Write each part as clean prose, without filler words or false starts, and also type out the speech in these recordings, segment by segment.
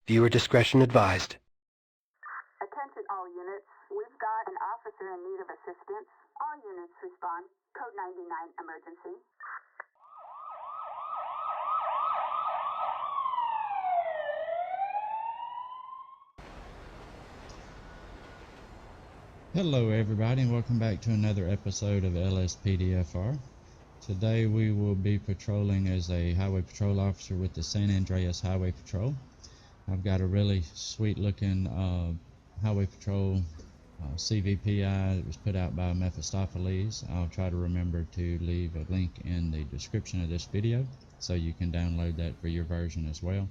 Viewer discretion advised. Attention all units. We've got an officer in need of assistance. All units respond. Code 99 emergency. Hello everybody and welcome back to another episode of LSPDFR. Today we will be patrolling as a highway patrol officer with the San Andreas Highway Patrol. I've got a really sweet looking highway patrol CVPI that was put out by Mephistopheles. I'll try to remember to leave a link in the description of this video so you can download that for your version as well.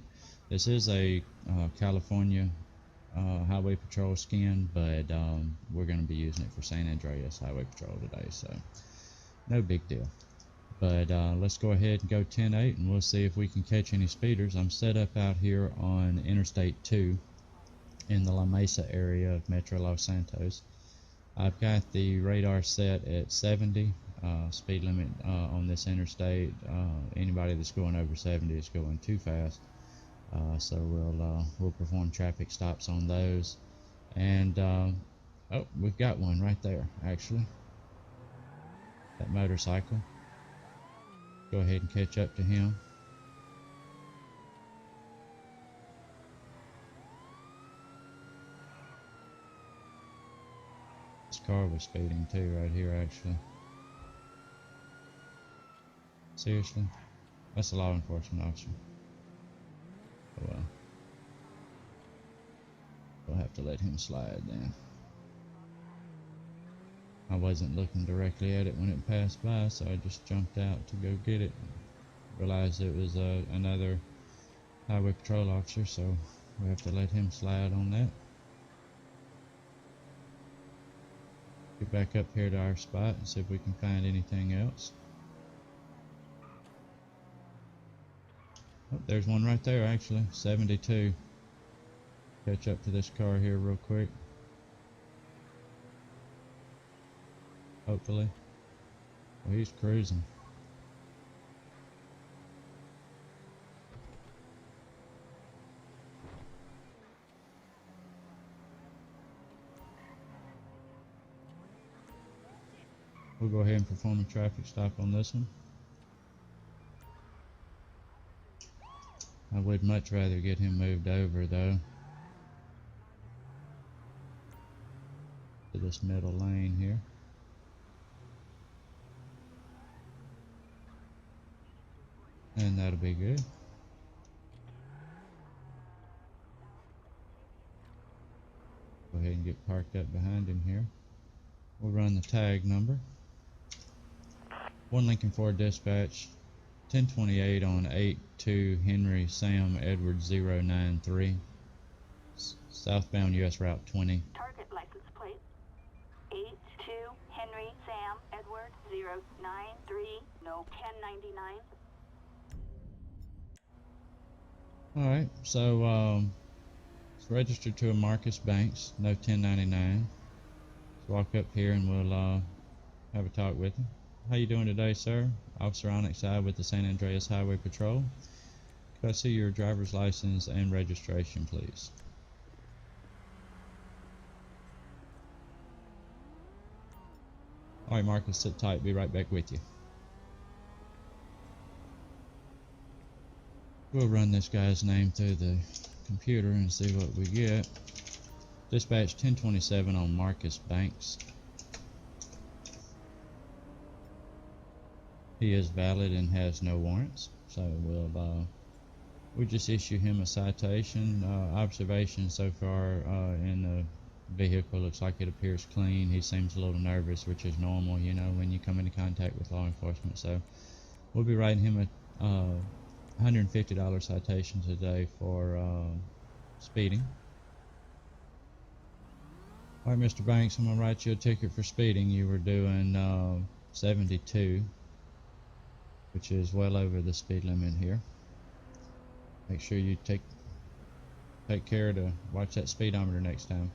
This is a California highway patrol skin, but we're going to be using it for San Andreas Highway Patrol today, so no big deal. But let's go ahead and go 10-8 and we'll see if we can catch any speeders. I'm set up out here on Interstate 2 in the La Mesa area of Metro Los Santos. I've got the radar set at 70 speed limit on this interstate. Anybody that's going over 70 is going too fast. So we'll perform traffic stops on those, and oh, we've got one right there actually, that motorcycle. Go ahead and catch up to him. This car was speeding too right here actually. Seriously, that's a law enforcement officer. Well, we'll have to let him slide then. I wasn't looking directly at it when it passed by, so I just jumped out to go get it. Realized it was another highway patrol officer, so we have to let him slide on that. Get back up here to our spot and see if we can find anything else. Oh, there's one right there actually, 72. Catch up to this car here real quick. Hopefully. Well, he's cruising. We'll go ahead and perform a traffic stop on this one. I would much rather get him moved over though to this middle lane here. And that'll be good. Go ahead and get parked up behind him here. We'll run the tag number. 1 Lincoln Ford dispatch. 1028 on 82 Henry Sam Edward 093, southbound US Route 20. Target license plate 82 Henry Sam Edward 093, no 1099. Alright, so it's registered to a Marcus Banks, no 1099. Let's walk up here and we'll have a talk with him. How you doing today, sir? Officer Onyx I with the San Andreas Highway Patrol. Could I see your driver's license and registration, please? Alright, Marcus, sit tight. Be right back with you. We'll run this guy's name through the computer and see what we get. Dispatch 1027 on Marcus Banks. He is valid and has no warrants, so we'll just issue him a citation. Observation so far in the vehicle looks like it appears clean. He seems a little nervous, which is normal, you know, when you come into contact with law enforcement. So we'll be writing him a $150 citation today for speeding. All right, Mr. Banks, I'm gonna write you a ticket for speeding. You were doing 72. Which is well over the speed limit here. Make sure you take care to watch that speedometer next time.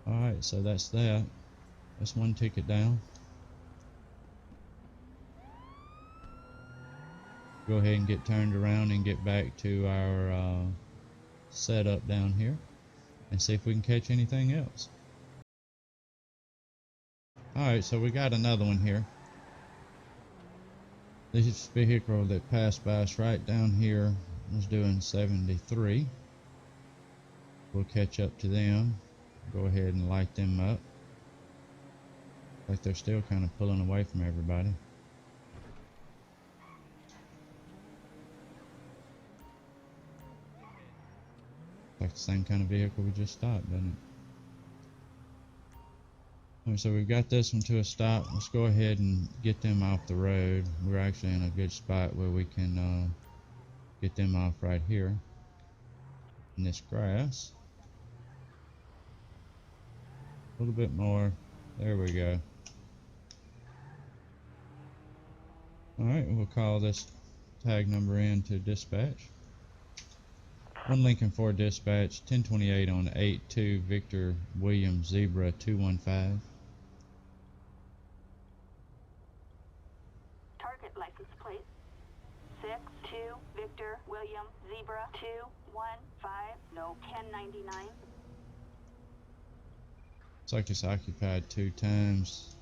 Alright, so that's that. That's one ticket down. Go ahead and get turned around and get back to our set up down here and see if we can catch anything else. Alright, so we got another one here. This vehicle that passed by us right down here was doing 73. We'll catch up to them. Go ahead and light them up. Like they're still kind of pulling away from everybody. Like the same kind of vehicle we just stopped, doesn't it? Alright, so we've got this one to a stop. Let's go ahead and get them off the road. We're actually in a good spot where we can get them off right here in this grass. A little bit more. There we go. Alright, we'll call this tag number in to dispatch. 1 Lincoln 4 dispatch, 1028 on 82 Victor William Zebra 215. Target license plate 62 Victor William Zebra 215, no 1099. Looks like it's occupied 2 times.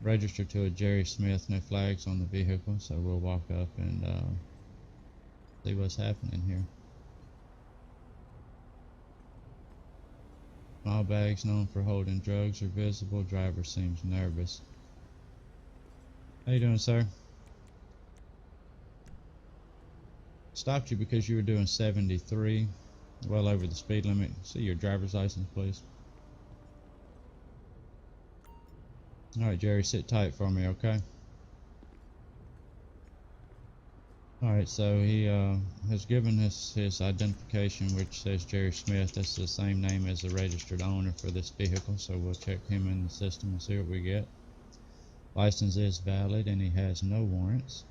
Registered to a Jerry Smith, no flags on the vehicle, so we'll walk up and see what's happening here. Small bags known for holding drugs are visible. Driver seems nervous. How you doing, sir? Stopped you because you were doing 73, well over the speed limit. See your driver's license, please. Alright, Jerry, sit tight for me, okay? Alright, so he has given us his identification, which says Jerry Smith. That's the same name as the registered owner for this vehicle, so we'll check him in the system and see what we get. License is valid and he has no warrants.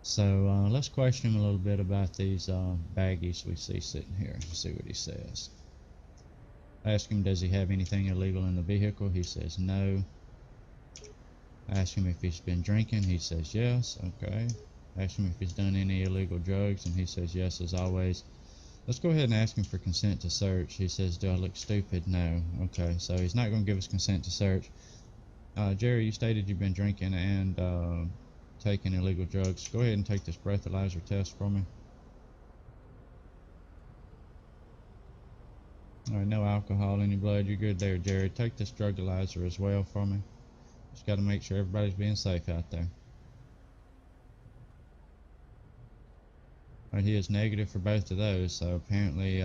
So let's question him a little bit about these baggies we see sitting here and see what he says. Ask him, does he have anything illegal in the vehicle? He says no. Ask him if he's been drinking. He says yes. Okay. Ask him if he's done any illegal drugs, and he says yes as always. Let's go ahead and ask him for consent to search. He says, do I look stupid? No. Okay, so he's not going to give us consent to search. Jerry, you stated you've been drinking and taking illegal drugs. Go ahead and take this breathalyzer test for me. Alright, no alcohol in your blood. You're good there, Jerry. Take this drug-alyzer as well for me. Just got to make sure everybody's being safe out there. Alright, he is negative for both of those, so apparently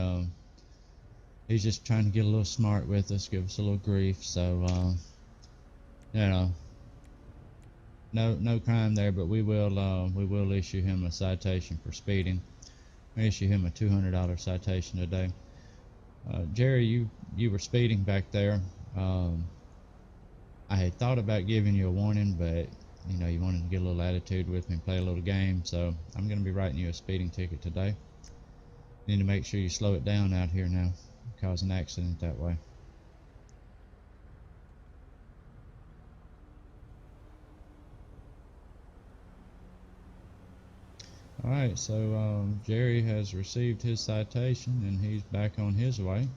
he's just trying to get a little smart with us, give us a little grief. So you know, no crime there, but we will issue him a citation for speeding. We issue him a $200 citation today. Jerry, you were speeding back there. I had thought about giving you a warning, but you know, you wanted to get a little attitude with me and play a little game, so I'm going to be writing you a speeding ticket today. You need to make sure you slow it down out here now, cause an accident that way. Alright, so Jerry has received his citation and he's back on his way.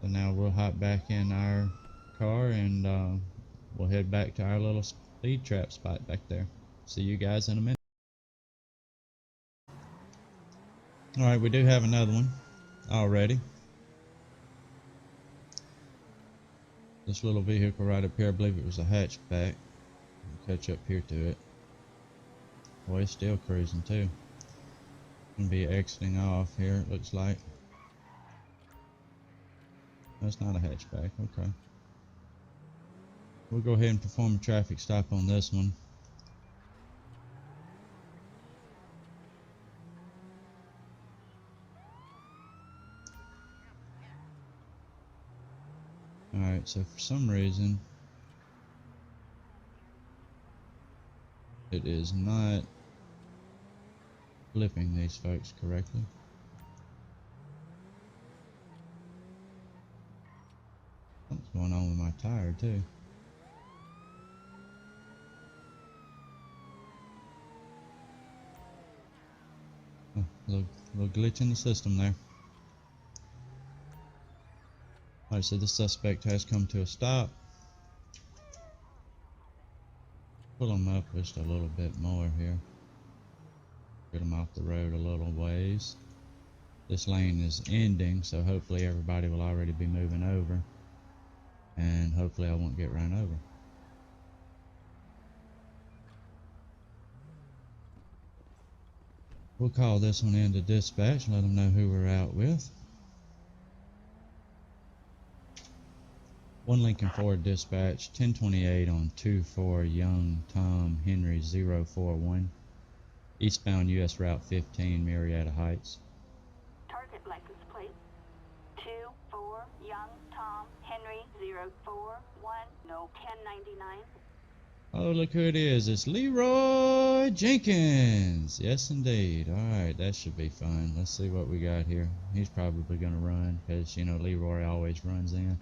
So now we'll hop back in our car and we'll head back to our little speed trap spot back there. See you guys in a minute. Alright, we do have another one already. This little vehicle right up here, I believe it was a hatchback. We'll catch up here to it. Boy, it's still cruising too. Gonna be exiting off here, it looks like. That's not a hatchback, okay. We'll go ahead and perform a traffic stop on this one. Alright, so for some reason it is not flipping these folks correctly. What's going on with my tire too? Little glitch in the system there. Alright, so the suspect has come to a stop. Pull him up just a little bit more here. Get him off the road a little ways. This lane is ending, so hopefully everybody will already be moving over. And hopefully I won't get run over. We'll call this one into dispatch and let them know who we're out with. 1 Lincoln Ford dispatch, 1028 on 24 Young Tom Henry 041. Eastbound US Route 15, Marietta Heights. Target license plate 24 Young Tom Henry 041, no 1099. Oh, look who it is. It's Leeroy Jenkins. Yes, indeed. Alright, that should be fun. Let's see what we got here. He's probably going to run because, you know, Leeroy always runs in.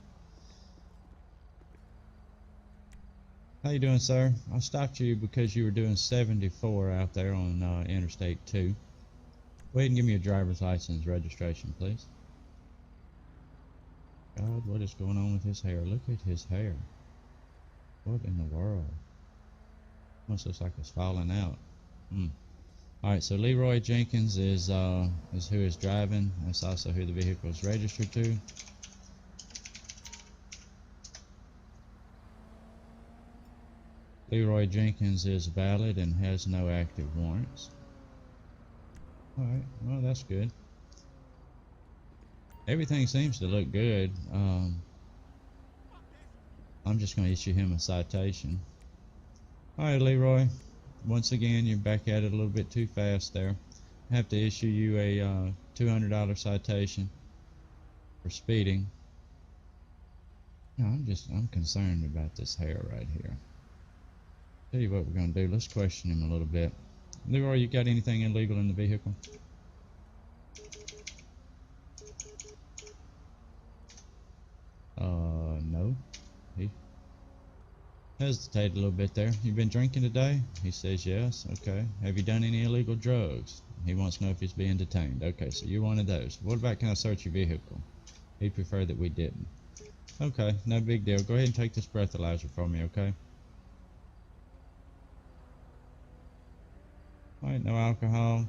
How you doing, sir? I stopped you because you were doing 74 out there on Interstate 2. Go ahead and give me your driver's license registration, please. God, what is going on with his hair? Look at his hair. What in the world? Almost looks like it's falling out. Alright, so Leeroy Jenkins is who is driving. That's also who the vehicle is registered to. Leeroy Jenkins is valid and has no active warrants. Alright, well that's good. Everything seems to look good. I'm just going to issue him a citation. Alright, Leeroy. Once again, you're back at it a little bit too fast there. I have to issue you a $200 citation for speeding. No, I'm concerned about this hair right here. Tell you what we're going to do. Let's question him a little bit. Leeroy, you got anything illegal in the vehicle? No. He hesitated a little bit there. You been drinking today? He says yes. Okay. Have you done any illegal drugs? He wants to know if he's being detained. Okay, so you're one of those. What about, can I search your vehicle? He'd prefer that we didn't. Okay, no big deal. Go ahead and take this breathalyzer from me, okay? Alright, no alcohol.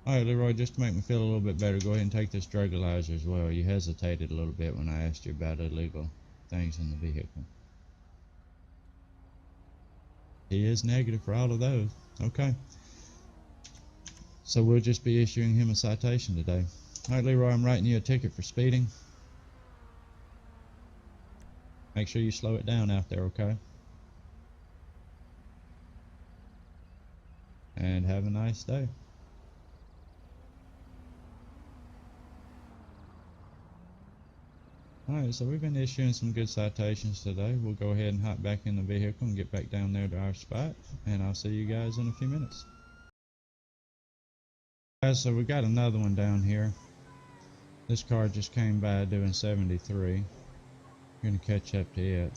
Alright, Leeroy, just to make me feel a little bit better, go ahead and take this drugalizer as well. You hesitated a little bit when I asked you about illegal things in the vehicle. He is negative for all of those. Okay. So we'll just be issuing him a citation today. Alright, Leeroy, I'm writing you a ticket for speeding. Make sure you slow it down out there, okay? And have a nice day. Alright, so we've been issuing some good citations today. We'll go ahead and hop back in the vehicle and get back down there to our spot, and I'll see you guys in a few minutes. Guys, so we got another one down here. This car just came by doing 73. We're going to catch up to it.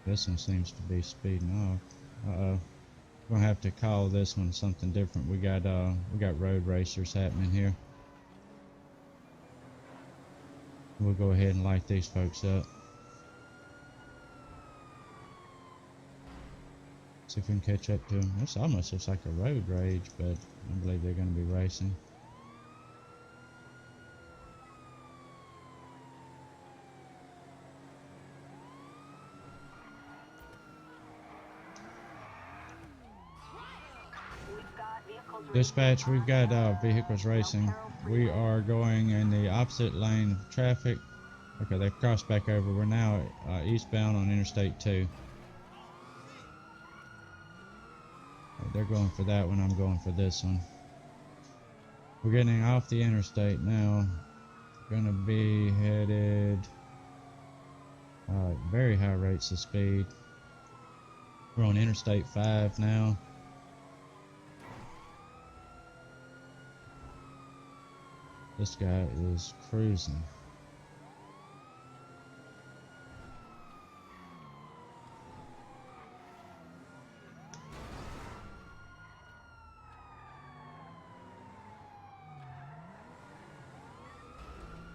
This one seems to be speeding off. Uh-oh. We're gonna have to call this one something different. We got road racers happening here. We'll go ahead and light these folks up. See if we can catch up to them. This almost looks like a road rage, but I believe they're gonna be racing. Dispatch, we've got vehicles racing. We are going in the opposite lane of traffic. Okay, they've crossed back over. We're now eastbound on Interstate 2. They're going for that one. I'm going for this one. We're getting off the interstate now. Gonna be headed very high rates of speed. We're on Interstate 5 now. This guy is cruising.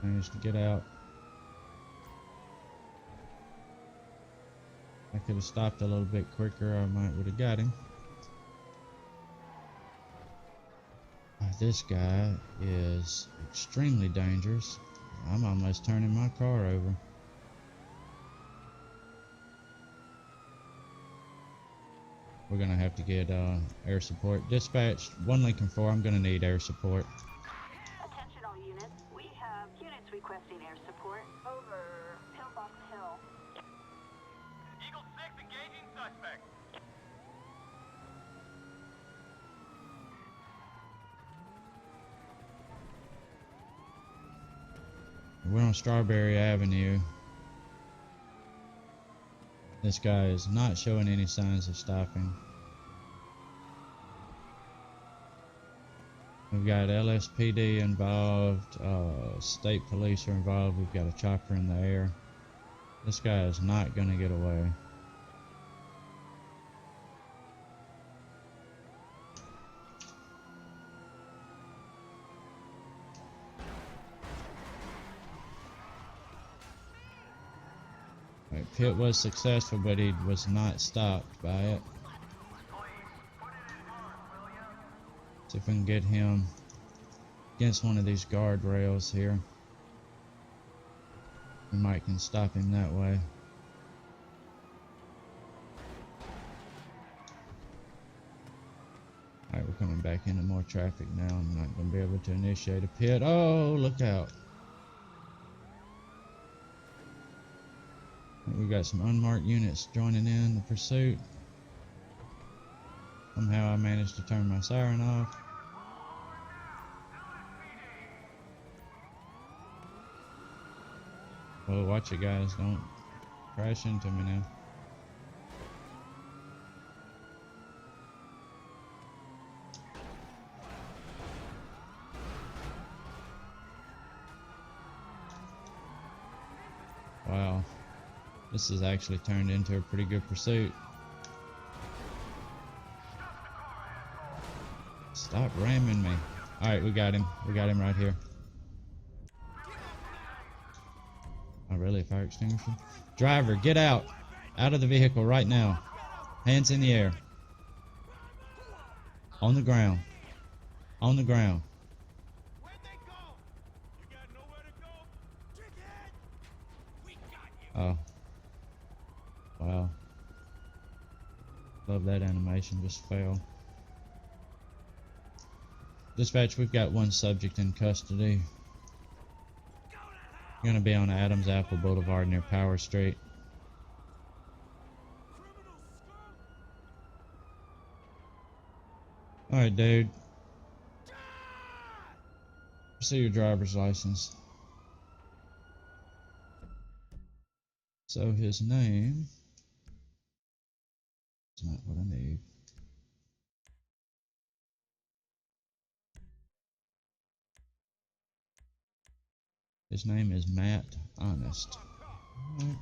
Managed to get out. I could have stopped a little bit quicker, I might would have got him. This guy is extremely dangerous. I'm almost turning my car over. We're gonna have to get air support. Dispatch 1 Lincoln 4, I'm gonna need air support. Attention all units. We have units requesting air support over Pillbox Hill. Eagle 6 engaging suspect. We're on Strawberry Avenue. This guy is not showing any signs of stopping. We've got LSPD involved, state police are involved, we've got a chopper in the air. This guy is not going to get away. Pit was successful, but he was not stopped by it. See if we can get him against one of these guardrails here. We might can stop him that way. Alright, we're coming back into more traffic now. I'm not going to be able to initiate a pit. Oh, look out. We've got some unmarked units joining in the pursuit. Somehow I managed to turn my siren off. Well, watch it guys, don't crash into me now. Wow. This has actually turned into a pretty good pursuit. Stop ramming me. Alright, we got him. We got him right here. Oh, really? A fire extinguisher? Driver, get out! Out of the vehicle right now. Hands in the air. On the ground. On the ground. Where'd they go? You got nowhere to go? Chicken! We got you! Oh. Wow. Love that animation, just fell. Dispatch, we've got one subject in custody. Gonna be on Adams Apple Boulevard near Power Street. Alright, dude. See your driver's license. So his name is not what I need. His name is Matt Honest. Right.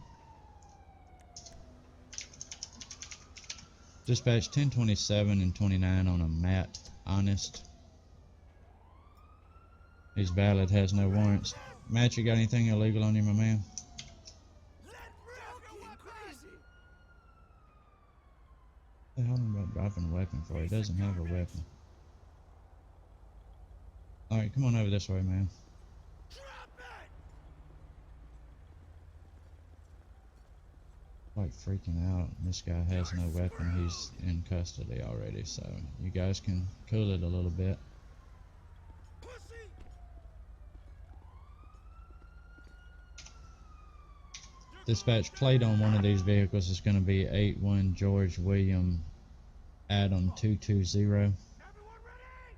Dispatch 1027 and 29 on a Matt Honest. He's valid, has no warrants. Matt, you got anything illegal on you, my man? What the hell am I dropping a weapon for? He doesn't have a weapon. Alright, come on over this way, man. Like freaking out. This guy has no weapon. He's in custody already, so you guys can cool it a little bit. Dispatch, plate on one of these vehicles is going to be 81 George William Adam 220. Everyone ready?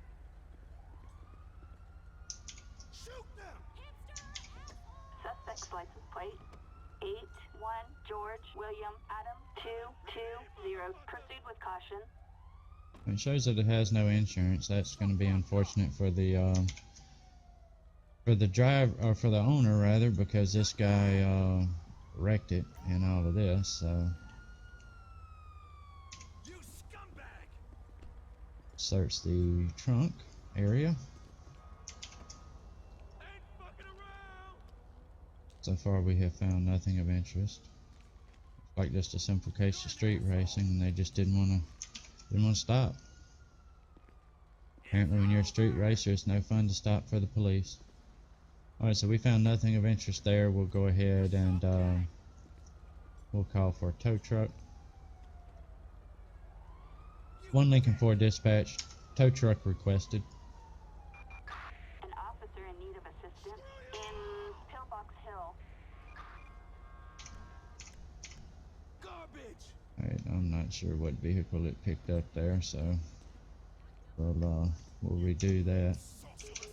Shoot them! Suspect's license plate 81 George William Adam 220. Proceed with caution. It shows that it has no insurance. That's going to be unfortunate for the driver, or for the owner rather, because this guy wrecked it in all of this. So You scumbag! search the trunk area. Ain't fucking around! So far we have found nothing of interest. Like just a simple case of street racing, and they just didn't want to stop. Apparently when you're a street racer, it's no fun to stop for the police. Alright, so we found nothing of interest there. We'll go ahead and we'll call for a tow truck. 1 Lincoln 4 dispatch, tow truck requested. An officer in need of assistance in Pillbox Hill. Garbage! Alright, I'm not sure what vehicle it picked up there, so we'll redo that. It's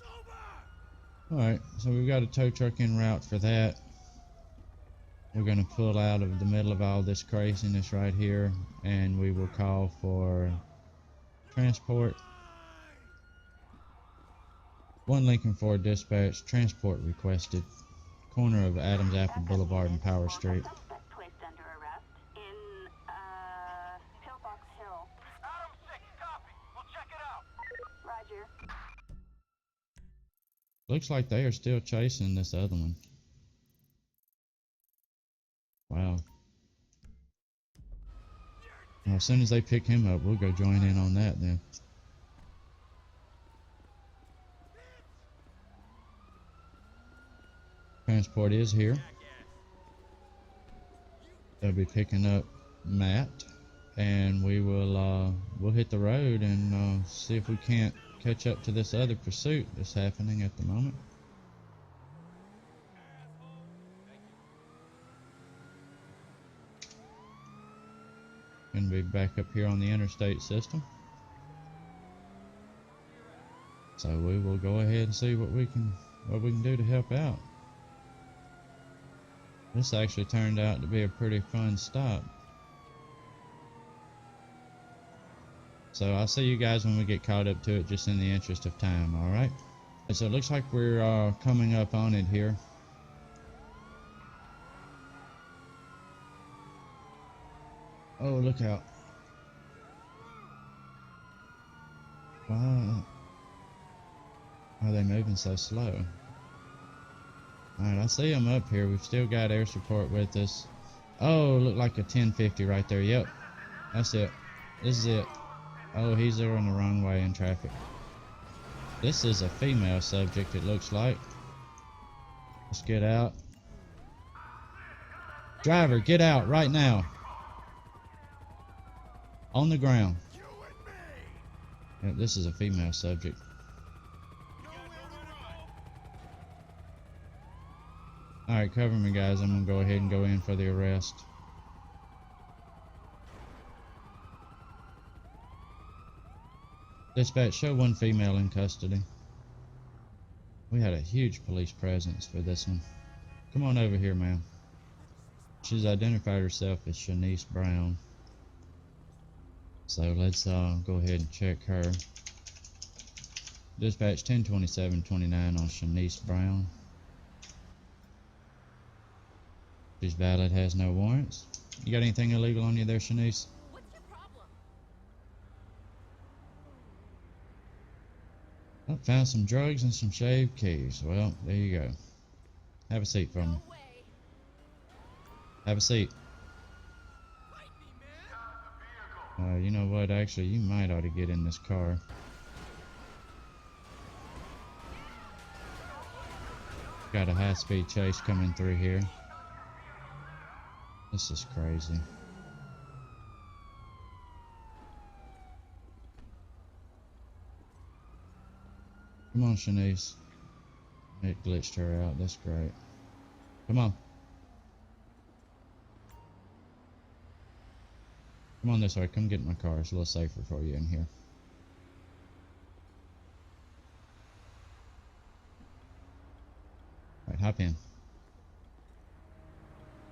over! Alright, so we've got a tow truck en route for that. We're going to pull out of the middle of all this craziness right here, and we will call for transport. 1 Lincoln 4 dispatch, transport requested. Corner of Adams Apple Boulevard and Power Street. Suspect placed under arrest in Pillbox Hill. Adam 6, copy. We'll check it out. Roger. Looks like they are still chasing this other one. Wow. Well, as soon as they pick him up, we'll go join in on that then. Transport is here. They'll be picking up Matt, and we will we'll hit the road and see if we can't catch up to this other pursuit that's happening at the moment. Gonna be back up here on the interstate system, so we will go ahead and see what we can do to help out. This actually turned out to be a pretty fun stop. So I'll see you guys when we get caught up to it, just in the interest of time, alright? So it looks like we're coming up on it here. Oh, look out. Why are they moving so slow? Alright, I see them up here. We've still got air support with us. Oh, look like a 1050 right there. Yep, that's it. This is it. Oh, he's there on the wrong way in traffic. This is a female subject, it looks like. Let's get out. Driver, get out right now. On the ground. Yeah, this is a female subject. Alright, cover me guys. I'm gonna go ahead and go in for the arrest. Dispatch, show 1 female in custody. We had a huge police presence for this one. Come on over here, ma'am. She's identified herself as Shanice Brown. So let's go ahead and check her. Dispatch 1027-29 on Shanice Brown. She's valid, has no warrants. You got anything illegal on you there, Shanice? What's your problem? I found some drugs and some shaved keys. Well, there you go. Have a seat for me. No way. Have a seat. Fight me, man! You know what? Actually, you might ought to get in this car. Got a high-speed chase coming through here. This is crazy. Come on, Shanice. It glitched her out. That's great. Come on. Come on this way. Come get in my car. It's a little safer for you in here. Alright, hop in.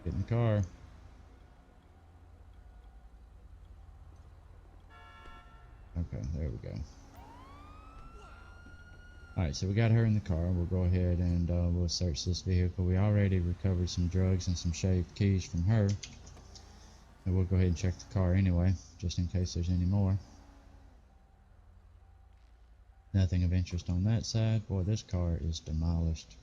Get in the car. Okay, there we go. Alright, so we got her in the car. We'll go ahead and we'll search this vehicle. We already recovered some drugs and some shaved keys from her. And we'll go ahead and check the car anyway, just in case there's any more. Nothing of interest on that side. Boy, this car is demolished.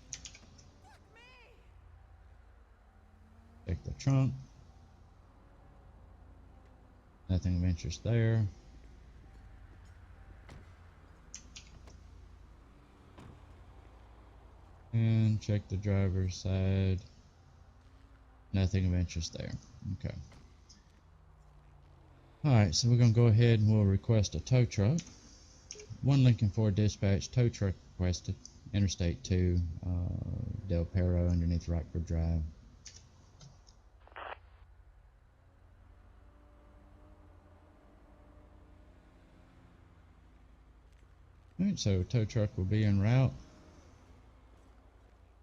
Check the trunk. Nothing of interest there. And check the driver's side. Nothing of interest there. Okay. Alright, so we're going to go ahead and we'll request a tow truck. 1 Lincoln Ford dispatch, tow truck requested. Interstate 2, Del Perro, underneath Rockford Drive. Alright, so tow truck will be en route.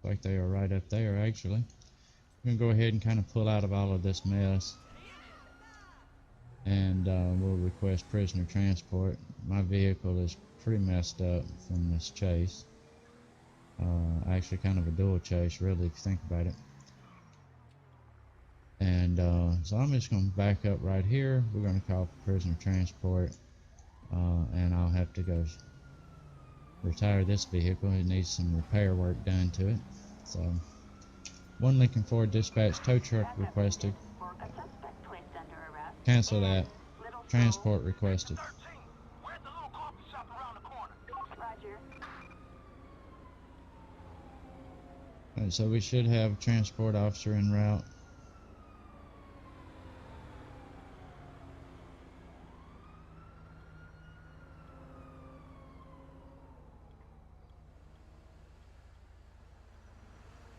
Like they are right up there, actually. We're going to go ahead and kind of pull out of all of this mess. And we'll request prisoner transport. My vehicle is pretty messed up from this chase. Actually kind of a dual chase, really, if you think about it. And so I'm just going to back up right here. We're going to call for prisoner transport. And I'll have to go retire this vehicle. It needs some repair work done to it. So 1 Lincoln Ford dispatch, tow truck requested. Cancel that. Transport requested. Alright, so we should have a transport officer en route.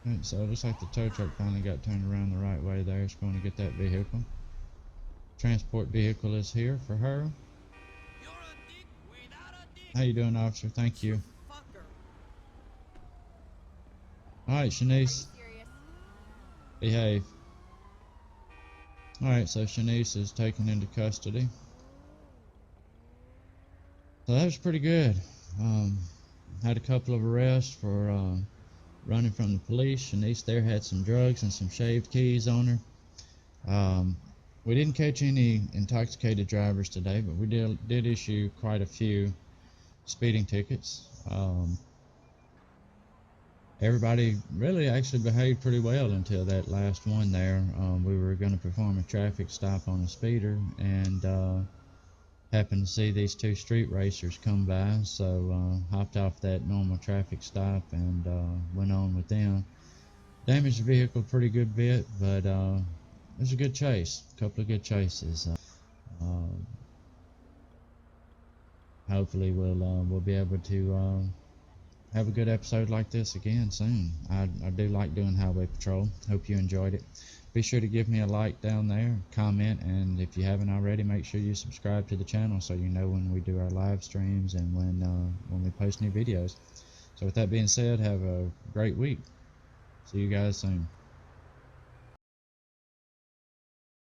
Alright, so it looks like the tow truck finally got turned around the right way there. It's going to get that vehicle. Transport vehicle is here for her. How you doing, officer? Thank you. Alright, Shanice. Behave. Alright, so Shanice is taken into custody. So that was pretty good. Had a couple of arrests for running from the police. Shanice there had some drugs and some shaved keys on her. We didn't catch any intoxicated drivers today, but we did issue quite a few speeding tickets. Everybody really actually behaved pretty well until that last one there. We were going to perform a traffic stop on a speeder and happened to see these 2 street racers come by, so hopped off that normal traffic stop and went on with them. Damaged the vehicle a pretty good bit, but it was a good chase, a couple of good chases. Hopefully we'll be able to have a good episode like this again soon. I do like doing highway patrol. Hope you enjoyed it. Be sure to give me a like down there, comment, and if you haven't already, make sure you subscribe to the channel so you know when we do our live streams and when we post new videos. So with that being said, have a great week. See you guys soon.